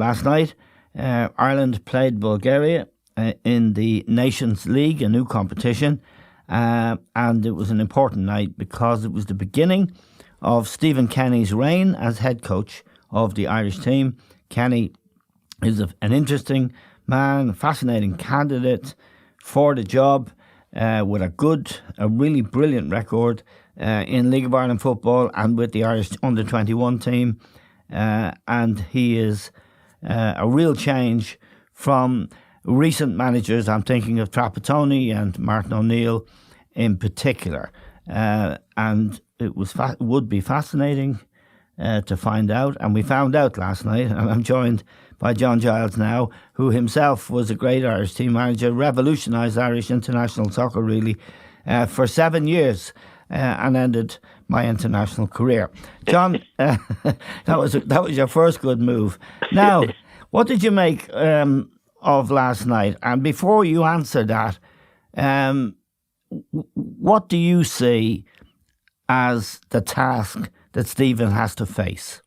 last night. Ireland played Bulgaria in the Nations League, a new competition, and it was an important night because it was the beginning of Stephen Kenny's reign as head coach of the Irish team. Kenny is an interesting man, a fascinating candidate for the job, with a really brilliant record in League of Ireland football and with the Irish under-21 team. And he is a real change from recent managers. I'm thinking of Trapattoni and Martin O'Neill in particular. And it would be fascinating to find out. And we found out last night, and I'm joined by John Giles now, who himself was a great Irish team manager, revolutionised Irish international soccer really for 7 years, and ended my international career. John, that was your first good move. Now, what did you make of last night? And before you answer that, what do you see as the task that Stephen has to face?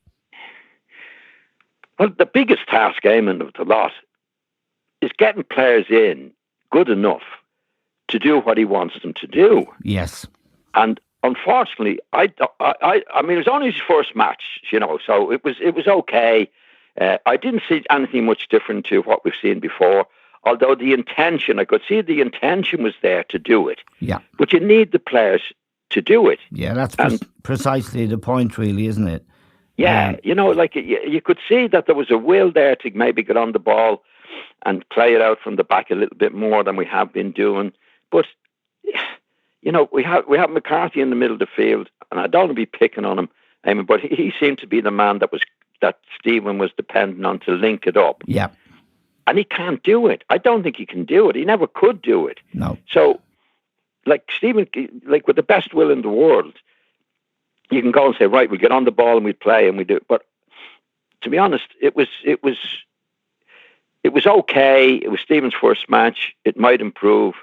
Well, the biggest task, Eamon, of the lot is getting players in good enough to do what he wants them to do. Yes. And unfortunately, I mean, it was only his first match, so it was okay. I didn't see anything much different to what we've seen before, although the intention, I could see the intention was there to do it. Yeah. But you need the players to do it. Yeah, that's precisely the point, really, isn't it? Yeah, you could see that there was a will there to maybe get on the ball and play it out from the back a little bit more than we have been doing. But, we have McCarthy in the middle of the field, and I don't want to be picking on him, Eamon, but he seemed to be the man that Stephen was dependent on to link it up. Yeah. And he can't do it. I don't think he can do it. He never could do it. No. So, Stephen, with the best will in the world, you can go and say, right, we get on the ball and we play and we do. But to be honest, it was okay. It was Stephen's first match. It might improve,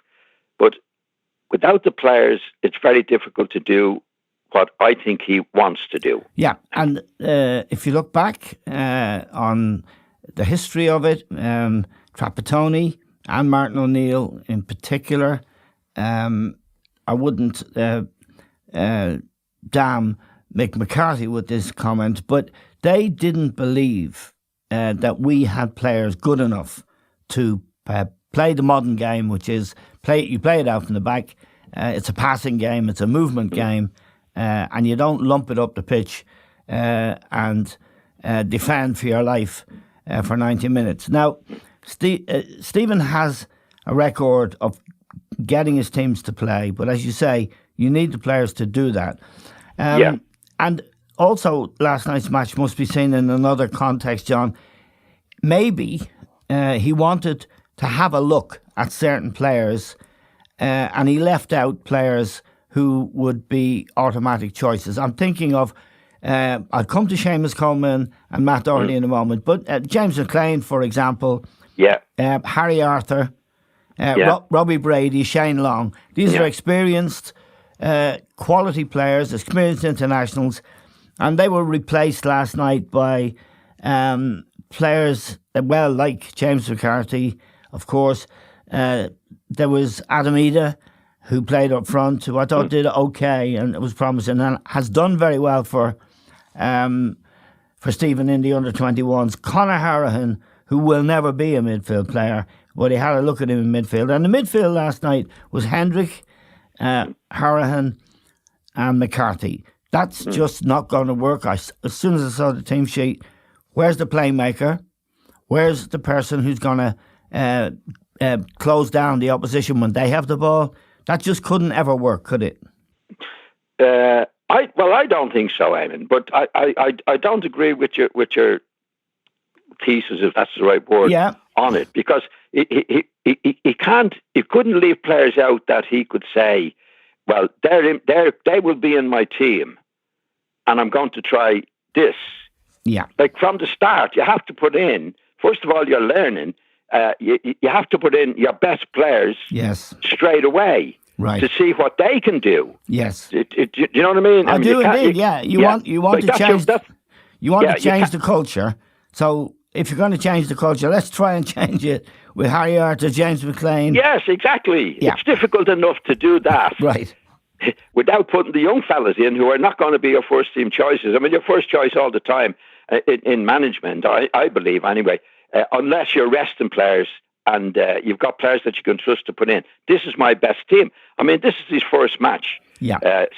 but without the players, it's very difficult to do what I think he wants to do. Yeah, and if you look back on the history of it, Trapattoni and Martin O'Neill in particular, I wouldn't damn Mick McCarthy with this comment, but they didn't believe that we had players good enough to play the modern game, which is you play it out from the back. It's a passing game, it's a movement game, and you don't lump it up the pitch and defend for your life for 90 minutes. Now, Stephen has a record of getting his teams to play, but as you say, you need the players to do that. And also, last night's match must be seen in another context, John. Maybe he wanted to have a look at certain players, and he left out players who would be automatic choices. I'm thinking of, I'll come to Seamus Coleman and Matt Doherty in a moment, but James McLean, for example, Harry Arthur, Robbie Brady, Shane Long. These are experienced, quality players, experienced internationals, and they were replaced last night by players, like James McCarthy, of course. There was Adam Ida, who played up front, who I thought did okay and it was promising and has done very well for Stephen in the under-21s. Conor Harahan, who will never be a midfield player, but he had a look at him in midfield. And the midfield last night was Hendrick, Harahan and McCarthy. That's just not going to work. As soon as I saw the team sheet, where's the playmaker? Where's the person who's going to close down the opposition when they have the ball? That just couldn't ever work, could it? I don't think so, Eamon. But I don't agree with your thesis, if that's the right word, on it, because he couldn't leave players out that he could say, well, they will be in my team, and I'm going to try this. Yeah, like from the start, you have to put in. First of all, you're learning. You have to put in your best players straight away to see what they can do. Yes, you know what I mean? I do indeed. You want to change. You want to change the culture. So if you're going to change the culture, let's try and change it with Harry Arter, James McLean. Yes, exactly. Yeah. It's difficult enough to do that. Right. Without putting the young fellas in who are not going to be your first team choices. I mean, your first choice all the time in management, I believe anyway, unless you're resting players and you've got players that you can trust to put in. This is my best team. I mean, this is his first match,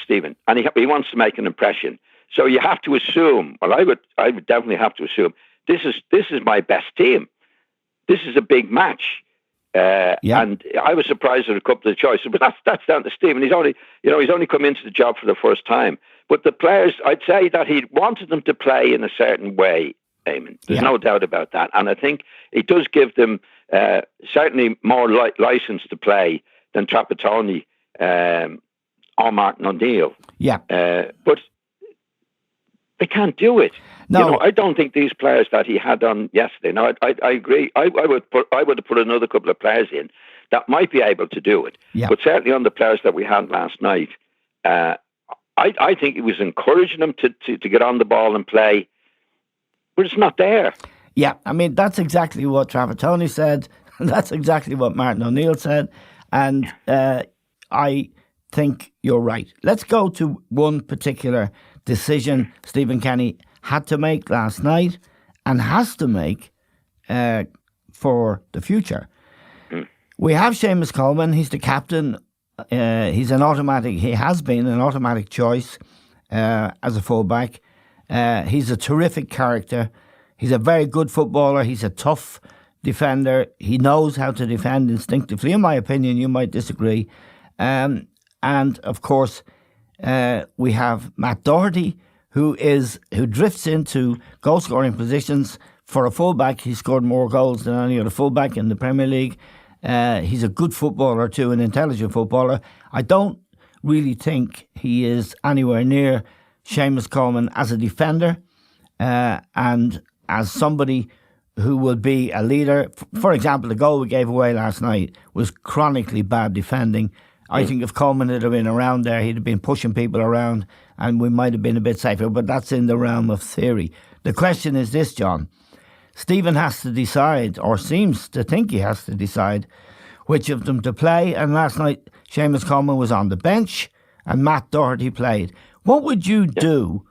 Stephen, and he wants to make an impression. So you have to assume, well, I would definitely have to assume, this is my best team. This is a big match. And I was surprised at a couple of choices, but that's down to Stephen. He's only come into the job for the first time. But the players, I'd say that he wanted them to play in a certain way, Eamon. There's no doubt about that. And I think it does give them certainly more license to play than Trapattoni or Martin O'Neill. Yeah. But they can't do it. No, I don't think these players that he had on yesterday. Now, I agree. I would have put another couple of players in that might be able to do it. Yeah. But certainly on the players that we had last night, I think it was encouraging them to get on the ball and play, but it's not there. Yeah, I mean, that's exactly what Trapattoni said. That's exactly what Martin O'Neill said. And I think you're right. Let's go to one particular decision Stephen Kenny had to make last night and has to make for the future. We have Seamus Coleman. He's the captain. He has been an automatic choice as a fullback. He's a terrific character. He's a very good footballer. He's a tough defender. He knows how to defend instinctively. In my opinion, you might disagree. And of course, we have Matt Doherty, who drifts into goal-scoring positions. For a fullback, he scored more goals than any other fullback in the Premier League. He's a good footballer too, an intelligent footballer. I don't really think he is anywhere near Seamus Coleman as a defender and as somebody who will be a leader. For example, the goal we gave away last night was chronically bad defending. I think if Coleman had been around there, he'd have been pushing people around and we might have been a bit safer, but that's in the realm of theory. The question is this, John. Stephen has to decide, or seems to think he has to decide, which of them to play. And last night, Seamus Coleman was on the bench and Matt Doherty played. What would you do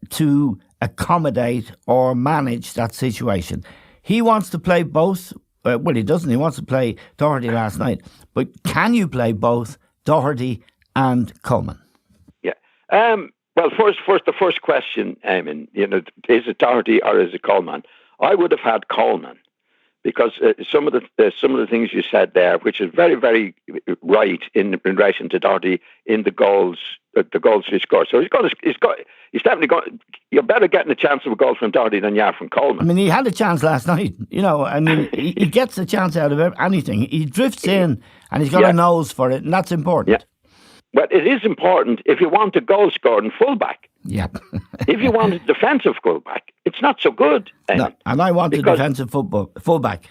to accommodate or manage that situation? He wants to play both. Well, he doesn't. He wants to play Doherty last night. But can you play both Doherty and Coleman? Yeah. Well, first, the first question, Eamon, is it Doherty or is it Coleman? I would have had Coleman because some of the things you said there, which is very, very right in relation to Doherty in the goals he scored. So he's definitely got. You're better getting a chance of a goal from Doherty than you are from Coleman. I mean, he had a chance last night. He gets a chance out of anything. He drifts in and he's got a nose for it, and that's important. Yeah. But it is important if you want a goal-scoring fullback. Yeah. If you want a defensive fullback, it's not so good. No, and I want a defensive fullback.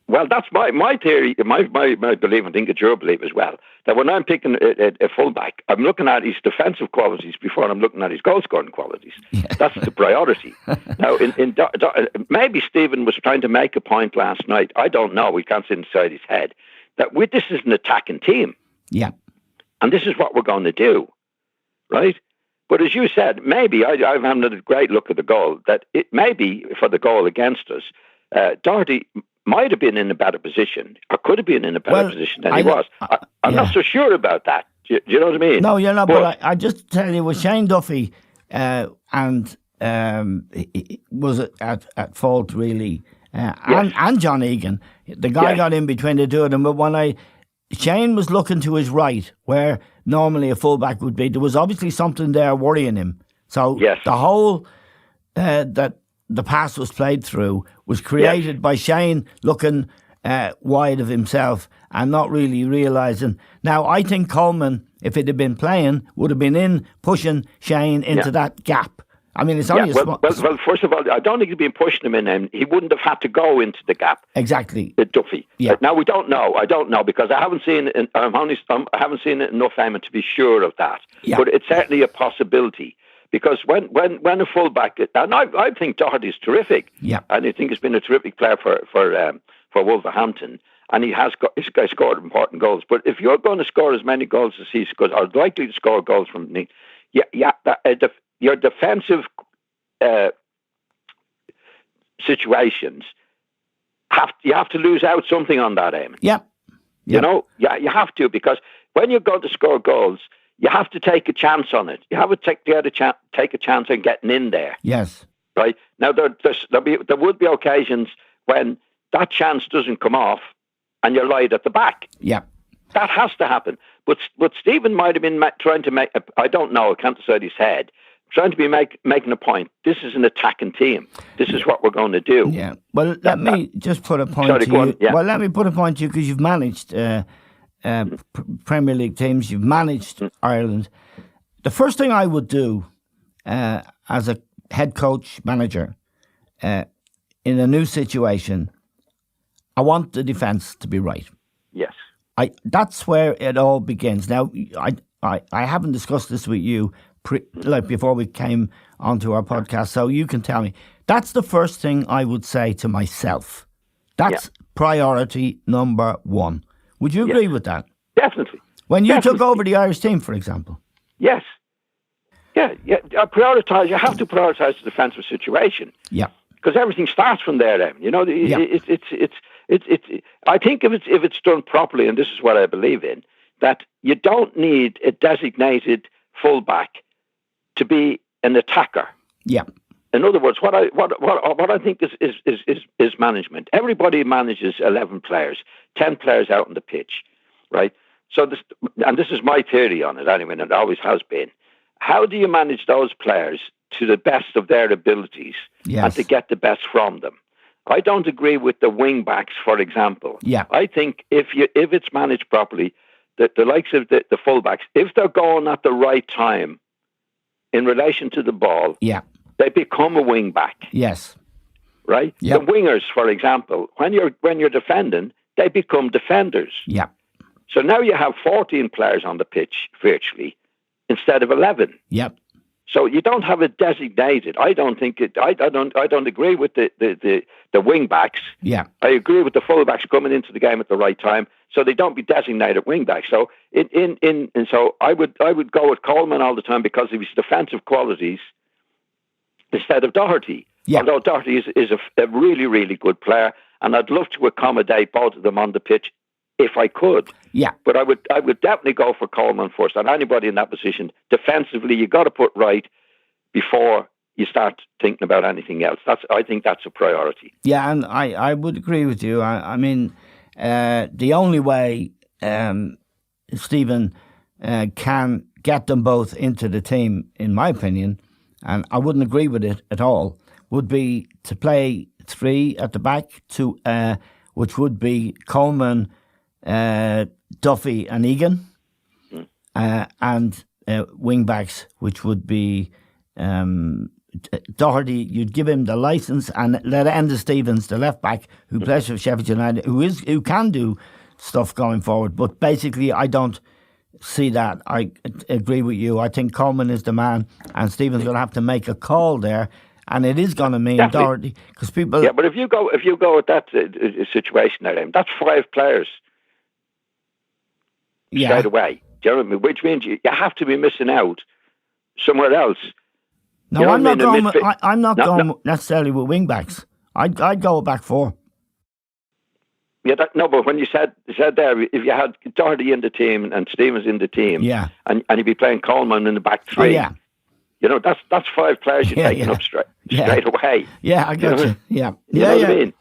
Well, that's my theory, my belief, and I think it's your belief as well, that when I'm picking a fullback, I'm looking at his defensive qualities before I'm looking at his goal-scoring qualities. Yeah. That's the priority. Now, maybe Stephen was trying to make a point last night. I don't know. We can't see inside his head. That this is an attacking team. Yeah. And this is what we're going to do, right? But as you said, maybe I've had a great look at the goal, that it maybe for the goal against us, Doherty might have been in a better position or could have been in a better position than he was. I'm not so sure about that. Do you know what I mean? No, you're not. But I just tell you, with Shane Dunphy he was at fault, really, and John Egan. The guy got in between the two of them, but when Shane was looking to his right, where normally a fullback would be. There was obviously something there worrying him. So the hole that the pass was played through was created by Shane looking wide of himself and not really realising. Now, I think Coleman, if it had been playing, would have been in pushing Shane into that gap. I mean, it's only well, first of all, I don't think he'd been pushing him in, and he wouldn't have had to go into the gap. Exactly. Dunphy. Yeah. Now we don't know. I don't know because I haven't seen it. I haven't seen it enough, Eamon, to be sure of that. Yeah. But it's certainly a possibility. because when a fullback, and I think Doherty's terrific, Yeah. and I think he's been a terrific player for Wolverhampton, and he's scored important goals. But if you're going to score as many goals as he scores, or likely to score goals from me, your defensive situations you have to lose out something on that, Eamon. Yeah. You know, you have to, because when you're going to score goals, you have to take a chance on it. You have to take a chance on getting in there. Yes. Right now, there would be occasions when that chance doesn't come off, and you're light at the back. Yeah. That has to happen. But Stephen might have been trying to make. I don't know. I can't decide his head. Trying to be making a point. This is an attacking team. This is what we're going to do. Yeah. Well, let me just put a point to you. Yeah. Well, let me put a point to you, because you've managed Premier League teams. You've managed Ireland. The first thing I would do as a head coach manager in a new situation, I want the defence to be right. Yes. That's where it all begins. Now, I haven't discussed this with you before we came onto our podcast, so you can tell me. That's the first thing I would say to myself. That's priority number one. Would you agree with that? Definitely. When you took over the Irish team, for example. Yes. Yeah. Prioritize. You have to prioritize the defensive situation. Yeah. Because everything starts from there. Then you know, I think if it's done properly, and this is what I believe in, that you don't need a designated fullback to be an attacker. Yeah. In other words, what I think is management. Everybody manages 11 players, 10 players out on the pitch, right? So this is my theory on it anyway, and it always has been. How do you manage those players to the best of their abilities and to get the best from them? I don't agree with the wing backs, for example. Yeah. I think if it's managed properly, the likes of the fullbacks, if they're going at the right time in relation to the ball, they become a wing back. Yes. Right? Yep. The wingers, for example, when you're defending, they become defenders. Yeah. So now you have 14 players on the pitch virtually instead of 11. Yep. So you don't have a designated. I don't agree with the wing backs. Yeah. I agree with the fullbacks coming into the game at the right time, so they don't be designated wing backs. So so I would go with Coleman all the time because of his defensive qualities instead of Doherty. Yeah. Although Doherty is a really, really good player, and I'd love to accommodate both of them on the pitch if I could. Yeah. But I would definitely go for Coleman first. And anybody in that position, defensively, you got to put right before you start thinking about anything else. I think that's a priority. Yeah, and I would agree with you. I mean, the only way Stephen can get them both into the team, in my opinion, and I wouldn't agree with it at all, would be to play three at the back, which would be Coleman, Dunphy and Egan, and wing backs, which would be Doherty. You'd give him the licence and let Enda Stevens, the left back who plays for Sheffield United, who can do stuff going forward. But basically, I don't see that. I agree with you. I think Coleman is the man, and Stevens going to have to make a call there. And it is going to mean Doherty, because people. Yeah, but if you go with that situation there, that's 5 players. Straight away. Do you know what I mean? Which means you have to be missing out somewhere else. No, I'm not going necessarily with wing backs. I'd go with back 4. Yeah, but when you said there, if you had Doherty in the team and Stevens in the team, and you'd be playing Coleman in the back 3, you know, that's 5 players you're taking up straight away. Yeah, I got you. Yeah, you know what I mean?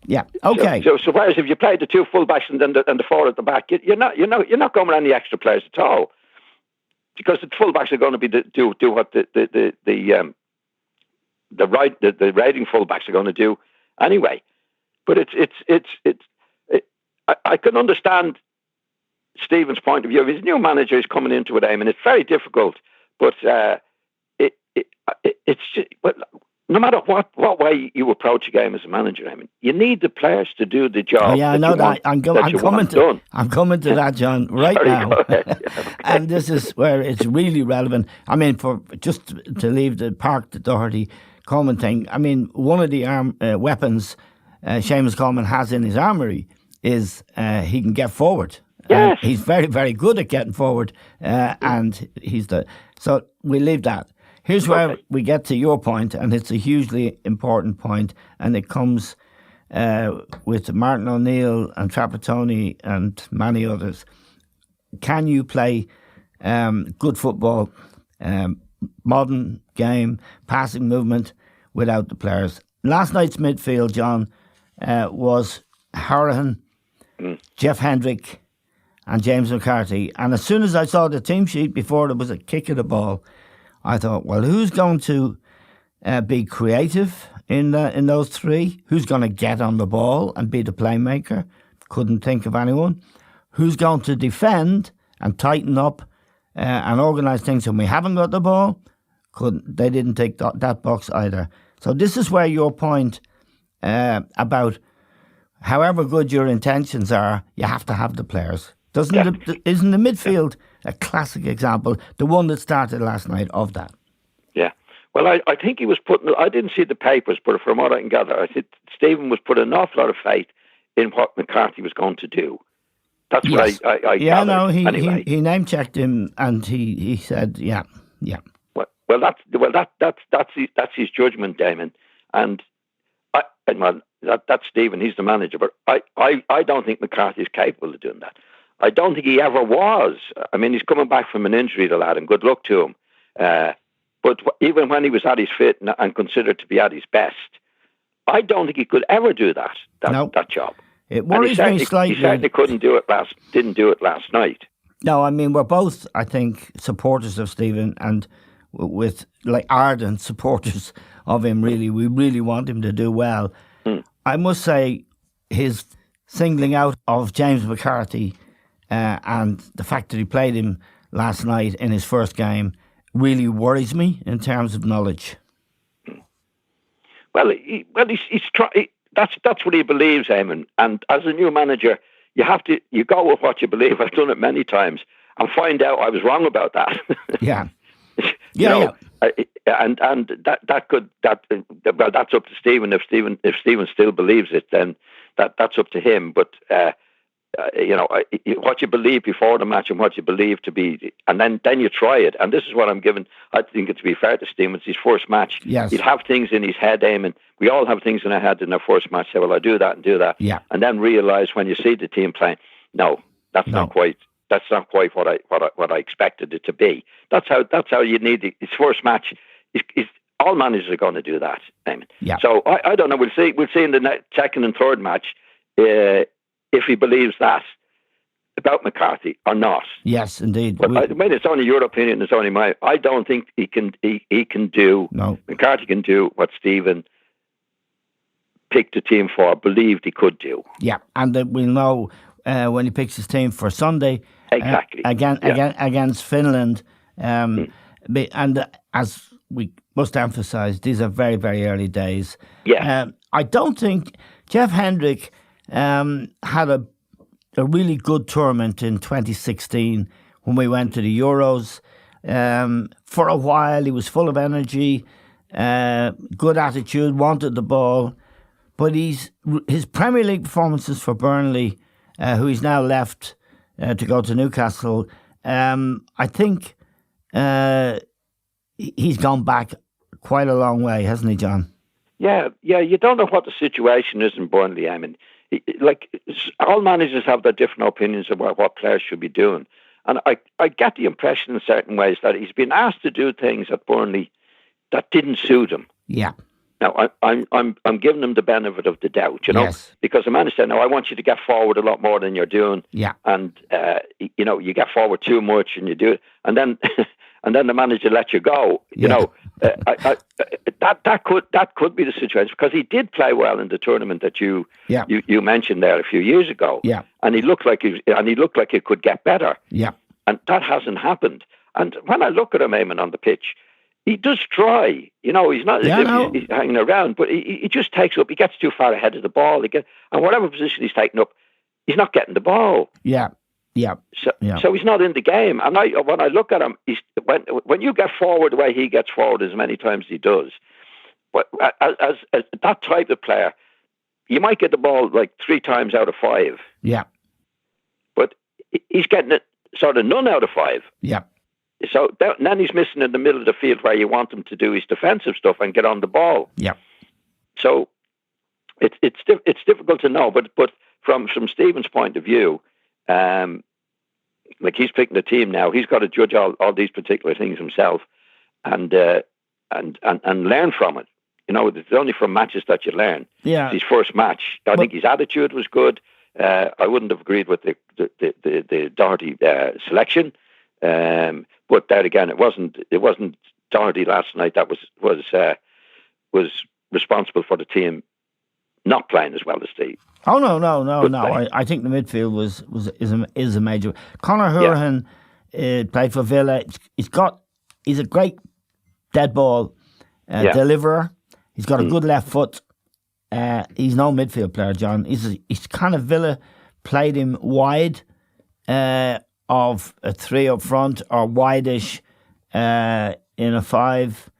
Yeah. Okay. So whereas if you play the 2 fullbacks and the 4 at the back, you're not going with any extra players at all, because the fullbacks are going to be do what the raiding fullbacks are going to do anyway. But I can understand Stephen's point of view. His new manager is coming into it, and it's very difficult. But it's just, no matter what way you approach a game as a manager, you need the players to do the job. I know that. I'm coming to that, John, right now. And this is where it's really relevant. I mean, for just to leave the Park Doherty Coleman thing, I mean, one of the weapons Seamus Coleman has in his armoury is he can get forward. Yes. He's very, very good at getting forward, and so we leave that. Here's where we get to your point, and it's a hugely important point, and it comes with Martin O'Neill and Trapattoni and many others. Can you play good football, modern game, passing movement without the players? Last night's midfield, John, was Hourihane, Jeff Hendrick and James McCarthy. And as soon as I saw the team sheet before there was a kick of the ball, I thought, well, who's going to be creative in those three? Who's going to get on the ball and be the playmaker? Couldn't think of anyone. Who's going to defend and tighten up and organise things when we haven't got the ball? They didn't take that box either. So this is where your point about however good your intentions are, you have to have the players. Isn't the midfield a classic example, the one that started last night of that? Yeah. Well, I think he was I didn't see the papers, but from what I can gather, I think Stephen was putting an awful lot of faith in what McCarthy was going to do. That's what I gathered. No, he name checked him and he said, yeah. Well, that's his judgment, Damon, and that's Stephen. He's the manager, but I don't think McCarthy is capable of doing that. I don't think he ever was. I mean, he's coming back from an injury, the lad, and good luck to him. But even when he was at his fit and considered to be at his best, I don't think he could ever do that job. It worries me slightly. He certainly didn't do it last night. No, I mean, we're both, I think, supporters of Stephen and with ardent supporters of him, really. We really want him to do well. I must say his singling out of James McCarthy and the fact that he played him last night in his first game really worries me in terms of knowledge. Well, he's trying. That's what he believes, Eamon. And as a new manager, you go with what you believe. I've done it many times and find out I was wrong about that. Yeah. And that's up to Stephen. If Stephen still believes it, then that's up to him. But what you believe before the match and what you believe to be, and then you try it. And this is what I'm giving. I think it to be fair to Stephen. It's his first match. Yes. He'd have things in his head, Eamon. We all have things in our head in our first match. Say, well, I do that and do that. Yeah. And then realise when you see the team playing, no, that's not quite. That's not quite what I expected it to be. That's how you need it. His first match. All managers are going to do that, Eamon. Yeah. So I don't know. We'll see in the second and third match if he believes that about McCarthy or not. Yes, indeed. But I mean, it's only your opinion. It's only mine. I don't think he can do. No. McCarthy can do what Stephen picked the team for. Believed he could do. Yeah, and we'll know when he picks his team for Sunday. Exactly. Against Finland. And as we must emphasise, these are very, very early days. Yeah. I don't think Jeff Hendrick had a really good tournament in 2016 when we went to the Euros. For a while, he was full of energy, good attitude, wanted the ball. But his Premier League performances for Burnley, who he's now left to go to Newcastle, I think he's gone back quite a long way, hasn't he, John? Yeah. You don't know what the situation is in Burnley. I mean, all managers have their different opinions about what players should be doing. And I get the impression in certain ways that he's been asked to do things at Burnley that didn't suit him. Yeah. Now, I'm giving him the benefit of the doubt, yes. Because the manager said, no, I want you to get forward a lot more than you're doing. Yeah. And, you get forward too much and you do it. And then the manager let you go. That could be the situation because he did play well in the tournament that you mentioned there a few years ago. Yeah. And he looked like he could get better. Yeah. And that hasn't happened. And when I look at him, Eamon, on the pitch, he does try. He's not he's hanging around, but he just takes up. He gets too far ahead of the ball. And whatever position he's taking up, he's not getting the ball. Yeah. Yeah. So he's not in the game. And when I look at him, when you get forward the way he gets forward as many times as he does, but as that type of player, you might get the ball like 3 times out of 5. Yeah. But he's getting it sort of none out of 5. Yeah. So then he's missing in the middle of the field where you want him to do his defensive stuff and get on the ball. Yeah. So it's difficult to know, but from Stephen's point of view, like he's picking the team now, he's got to judge all these particular things himself, and learn from it. You know, it's only from matches that you learn. Yeah. It's his first match. I think his attitude was good. I wouldn't have agreed with the Doherty selection, but there again, it wasn't Doherty last night that was responsible for the team not playing as well as Steve. Oh no! I think the midfield is a major. Conor Hourhan played for Villa. He's a great dead ball deliverer. He's got a good left foot. He's no midfield player, John. He's kind of Villa played him wide of a 3 up front or wide-ish in a 5.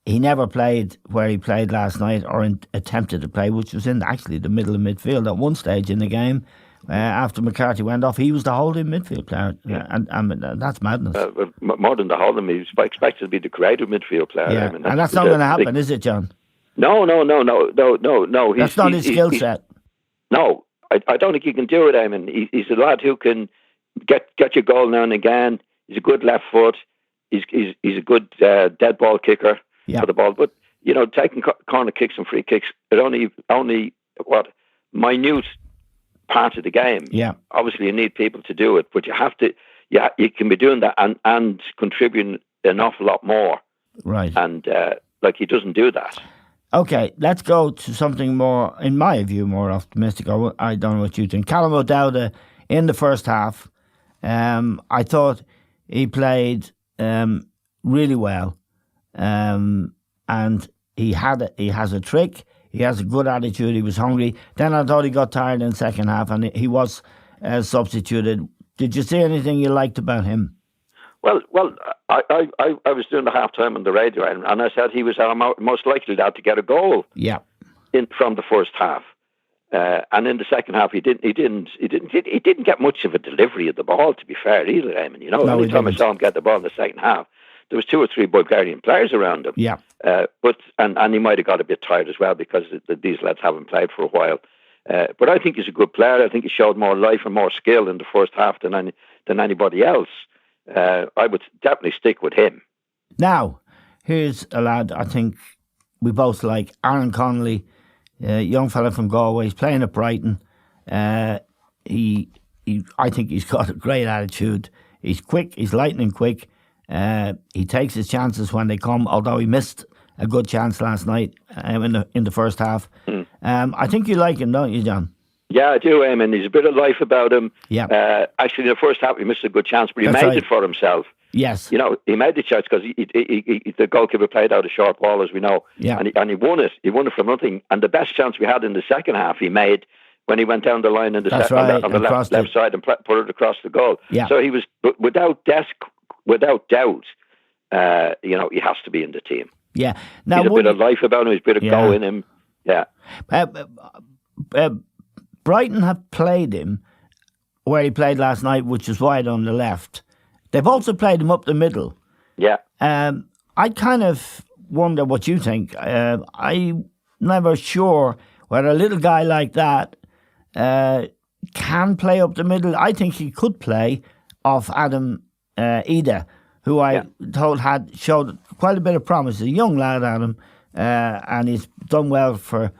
He never played where he played last night or attempted to play, which was in actually the middle of midfield at one stage in the game. After McCarthy went off, he was the holding midfield player, and that's madness. More than the holding, he was expected to be the creative midfield player. Yeah. And that's not going to happen, is it, John? No. That's not his skill set. No, I don't think he can do it, Eamon. He's a lad who can get your goal now and again. He's a good left foot. He's a good dead ball kicker for the ball. But, you know, taking corner kicks and free kicks, it only minute part of the game. Yeah. Obviously, you need people to do it, but you have to. Yeah, you can be doing that and contributing an awful lot more. Right. And he doesn't do that. Okay, let's go to something more, in my view, more optimistic. I don't know what you think. Callum O'Dowda in the first half, I thought he played really well, and he has a trick. He has a good attitude. He was hungry. Then I thought he got tired in the second half, and he was substituted. Did you see anything you liked about him? Well, I was doing the halftime on the radio, and I said he was our most likely lad to get a goal. Yeah. From the first half, and in the second half he didn't get much of a delivery of the ball. To be fair, either. I mean, every time I saw him get the ball in the second half, there was 2 or 3 Bulgarian players around him. Yeah. But he might have got a bit tired as well because these lads haven't played for a while. But I think he's a good player. I think he showed more life and more skill in the first half than anybody else. I would definitely stick with him. Now, here's a lad I think we both like, Aaron Connolly, young fella from Galway. He's playing at Brighton. I think he's got a great attitude. He's quick. He's lightning quick. He takes his chances when they come, although he missed a good chance last night in the first half. I think you like him, don't you, John? Yeah, I do, Eamon. There's a bit of life about him. Yeah. Actually, in the first half, he missed a good chance, but he made it for himself. Yes. You know, he made the chance because the goalkeeper played out a short ball, as we know. Yeah. And he won it. He won it from nothing. And the best chance we had in the second half, he made when he went down the line on the left side and put it across the goal. Yeah. So he was, without doubt, he has to be in the team. Yeah. Now, he's a bit of life about him. He's a bit of go in him. Yeah. Brighton have played him where he played last night, which is wide on the left. They've also played him up the middle. Yeah. I kind of wonder what you think. I'm never sure whether a little guy like that can play up the middle. I think he could play off Adam Ida, who I told showed quite a bit of promise. A young lad, Adam, and he's done well for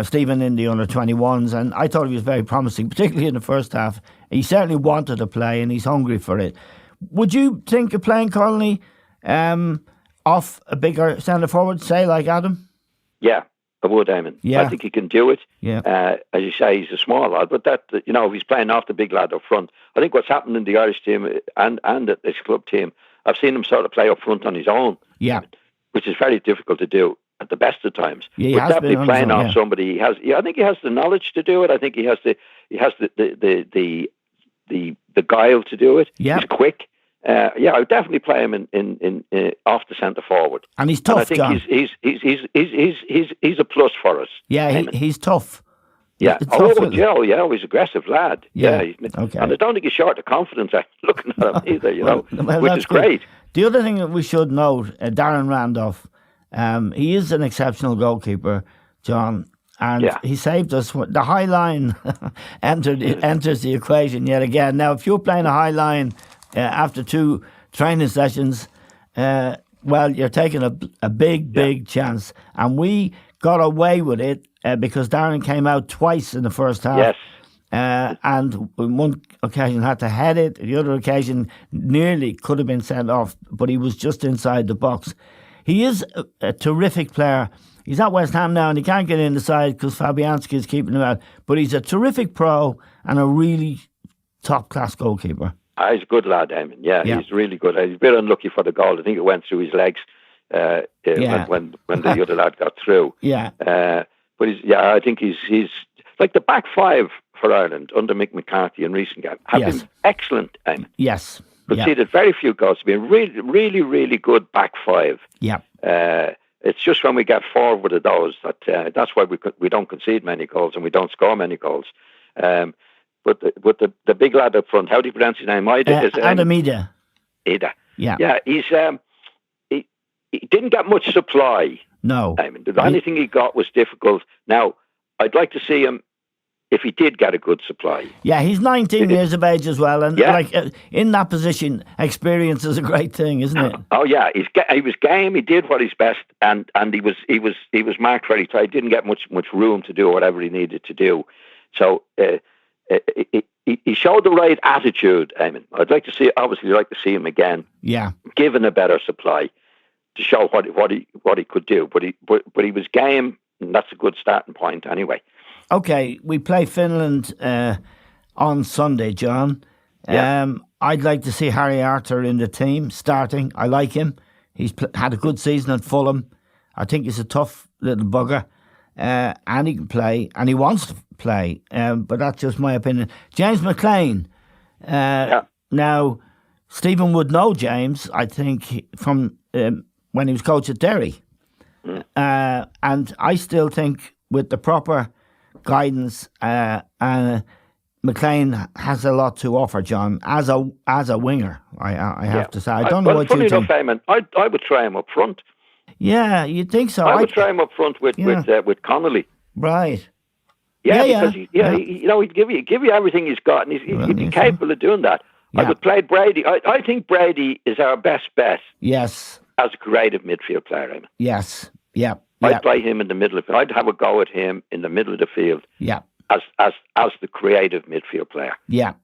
Stephen in the under-21s, and I thought he was very promising, particularly in the first half. He certainly wanted to play, and he's hungry for it. Would you think of playing Connolly off a bigger centre-forward, say, like Adam? Yeah, I would, Eamon. Yeah. I think he can do it. Yeah. As you say, he's a small lad, but if he's playing off the big lad up front, I think what's happened in the Irish team and at this club team, I've seen him sort of play up front on his own. Yeah. Which is very difficult to do at the best of times. Yeah, but definitely playing off somebody. I think he has the knowledge to do it. I think he has the the guile to do it. Yeah. He's quick. I would definitely play him in off the centre forward. And he's tough, and I think John. He's a plus for us. Yeah, he's tough. Yeah. He's aggressive lad. Yeah. Okay. And I don't think he's short of confidence looking at him either, which is great. The other thing that we should note, Darren Randolph, he is an exceptional goalkeeper, John, and he saved us. The high line enters the equation yet again. Now, if you're playing a high line after 2 training sessions, you're taking a big chance. And we got away with it because Darren came out twice in the first half. Yes. And on one occasion had to head it. The other occasion nearly could have been sent off, but he was just inside the box. He is a terrific player. He's at West Ham now and he can't get in the side because Fabianski is keeping him out. But he's a terrific pro and a really top-class goalkeeper. He's a good lad, Eamon. Yeah, he's really good. He's a bit unlucky for the goal. I think it went through his legs when the other lad got through. Yeah. But I think he's like the back five for Ireland under Mick McCarthy in recent games have been excellent, Eamon. Yes. Conceded very few goals. Been really, really, really good back five. Yeah. It's just when we get forward of those that's why we don't concede many goals and we don't score many goals. But the big lad up front, how do you pronounce his name? Adam Ida. Ida. Yeah. Yeah. He's he didn't get much supply. No. Anything he got was difficult. Now, I'd like to see him if he did get a good supply. Yeah, he's 19 years of age as well, and in that position, experience is a great thing, isn't it? Oh yeah, he was game. He did what he's best, and he was marked very tight. He didn't get much room to do whatever he needed to do. So he showed the right attitude. I'd like to see him again. Yeah, given a better supply to show what he could do. But he was game, and that's a good starting point anyway. Okay, we play Finland on Sunday, John. Yeah. I'd like to see Harry Arthur in the team starting. I like him. He's had a good season at Fulham. I think he's a tough little bugger, and he can play, and he wants to play. But that's just my opinion. James McLean. Now, Stephen would know James, I think, from when he was coach at Derry. And I still think with the proper guidance, McLean has a lot to offer, John, as a winger. I have to say. I don't know what you think. Eamon, I would try him up front. Yeah, you'd think so. I would try him up front with Connolly. Right. Because he'd give you everything he's got, and he'd be capable of doing that. Yeah. I would play Brady. I think Brady is our best bet. Yes. As a creative midfield player, Eamon. Yes. Yeah. I'd play him in the middle of it. I'd have a go at him in the middle of the field. Yeah. As the creative midfield player. Yeah.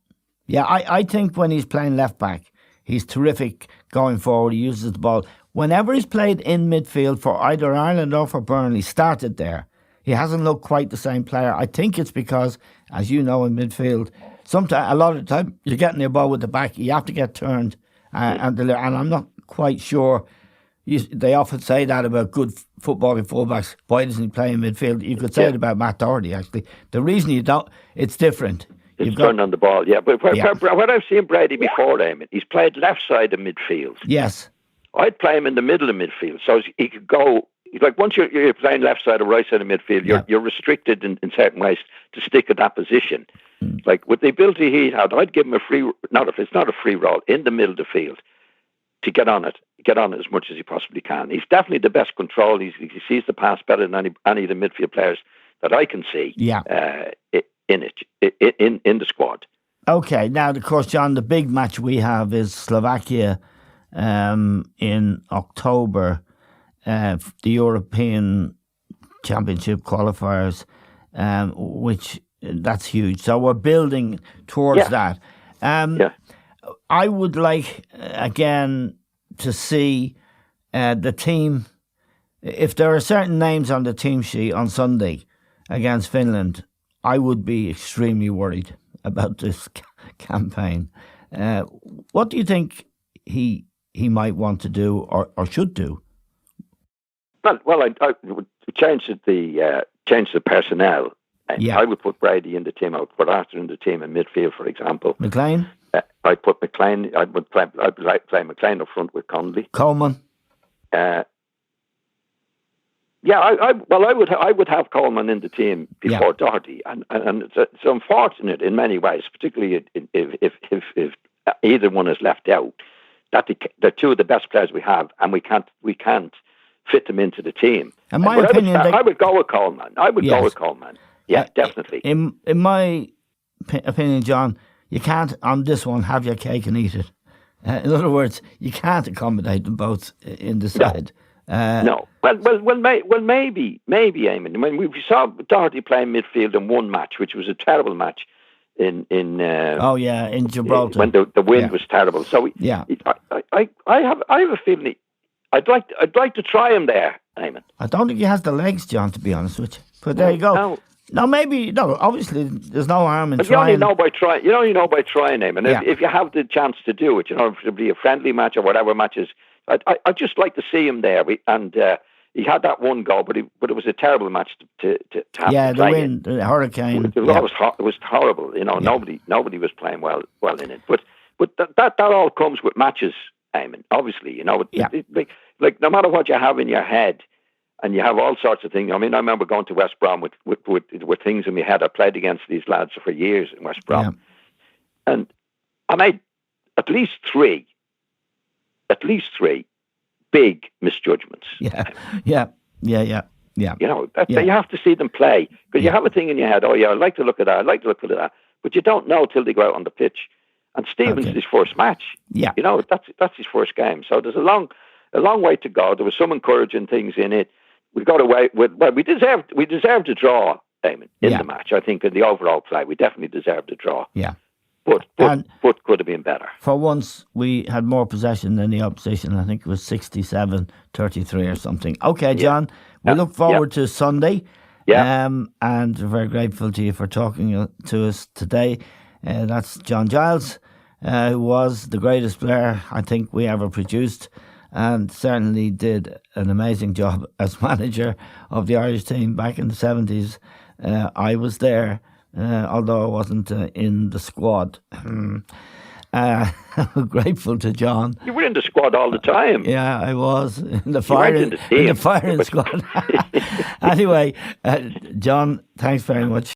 Yeah. I think when he's playing left back, he's terrific going forward. He uses the ball. Whenever he's played in midfield for either Ireland or for Burnley, started there, he hasn't looked quite the same player. I think it's because, as you know, in midfield, a lot of the time you're getting the ball with the back. You have to get turned, and I'm not quite sure. They often say that about good footballing fullbacks. Why doesn't he play in midfield? You could say it about Matt Doherty, actually. The reason you don't, it's different. It's turned on the ball, yeah. But what I've seen Brady before, Eamon, he's played left side of midfield. Yes. I'd play him in the middle of midfield, so he could go. Like once you're playing left side or right side of midfield, you're restricted in certain ways to stick at that position. Like with the ability he had, I'd give him it's not a free role in the middle of the field to get on it as much as he possibly can. He's definitely the best control. He sees the pass better than any of the midfield players that I can see. Yeah. In the squad. Okay, now of course, John, the big match we have is Slovakia in October, the European Championship qualifiers, which that's huge. So we're building towards that. I would like again to see the team. If there are certain names on the team sheet on Sunday against Finland, I would be extremely worried about this campaign. What do you think he might want to do or should do? Well, I would change the personnel Yeah. I would put Brady in the team. I would put Arthur in the team in midfield, for example. McLean? I'd put McLean. I'd play McLean up front with Connolly. Coleman? Yeah, I would have Coleman in the team before Doherty, and it's unfortunate in many ways, particularly if either one is left out, that they're two of the best players we have, and we can't fit them into the team. In my opinion, I would go with Coleman. Go with Coleman. Yeah, definitely. In my opinion, John, you can't on this one have your cake and eat it. In other words, you can't accommodate them both in the side. No. Well, maybe, Eamon. I mean, we saw Doherty playing midfield in one match, which was a terrible match in Gibraltar when the wind was terrible. So I have a feeling I'd like to try him there, Eamon. I don't think he has the legs, John, to be honest with you. But there you go. No, obviously there's no harm in trying. You only know by trying, Eamon. If you have the chance to do it, if it'll be a friendly match or whatever matches. I'd just like to see him there. He had that one goal, but it was a terrible match to have. Yeah, to play the wind, the hurricane. It was horrible. Nobody was playing well in it. But that all comes with matches, Eamon. Obviously, like no matter what you have in your head, and you have all sorts of things. I mean, I remember going to West Brom with things in my head. I played against these lads for years in West Brom, and I made at least three big misjudgments. Yeah. You have to see them play, because you have a thing in your head. Oh yeah, I'd like to look at that, but you don't know till they go out on the pitch. And Stevens is his first match. Yeah, that's his first game. So there's a long way to go. There was some encouraging things in it. We got away with. Well, we deserved to draw, Eamon, in the match. I think in the overall play, we definitely deserved to draw. Yeah. But could have been better. For once, we had more possession than the opposition. I think it was 67-33 or something. Okay, John, we look forward to Sunday. Yeah. And we're very grateful to you for talking to us today. That's John Giles, who was the greatest player I think we ever produced, and certainly did an amazing job as manager of the Irish team back in the 70s. I was there. Although I wasn't in the squad. Grateful to John. You were in the squad all the time. Yeah, I was in the firing squad. Anyway, John, thanks very much.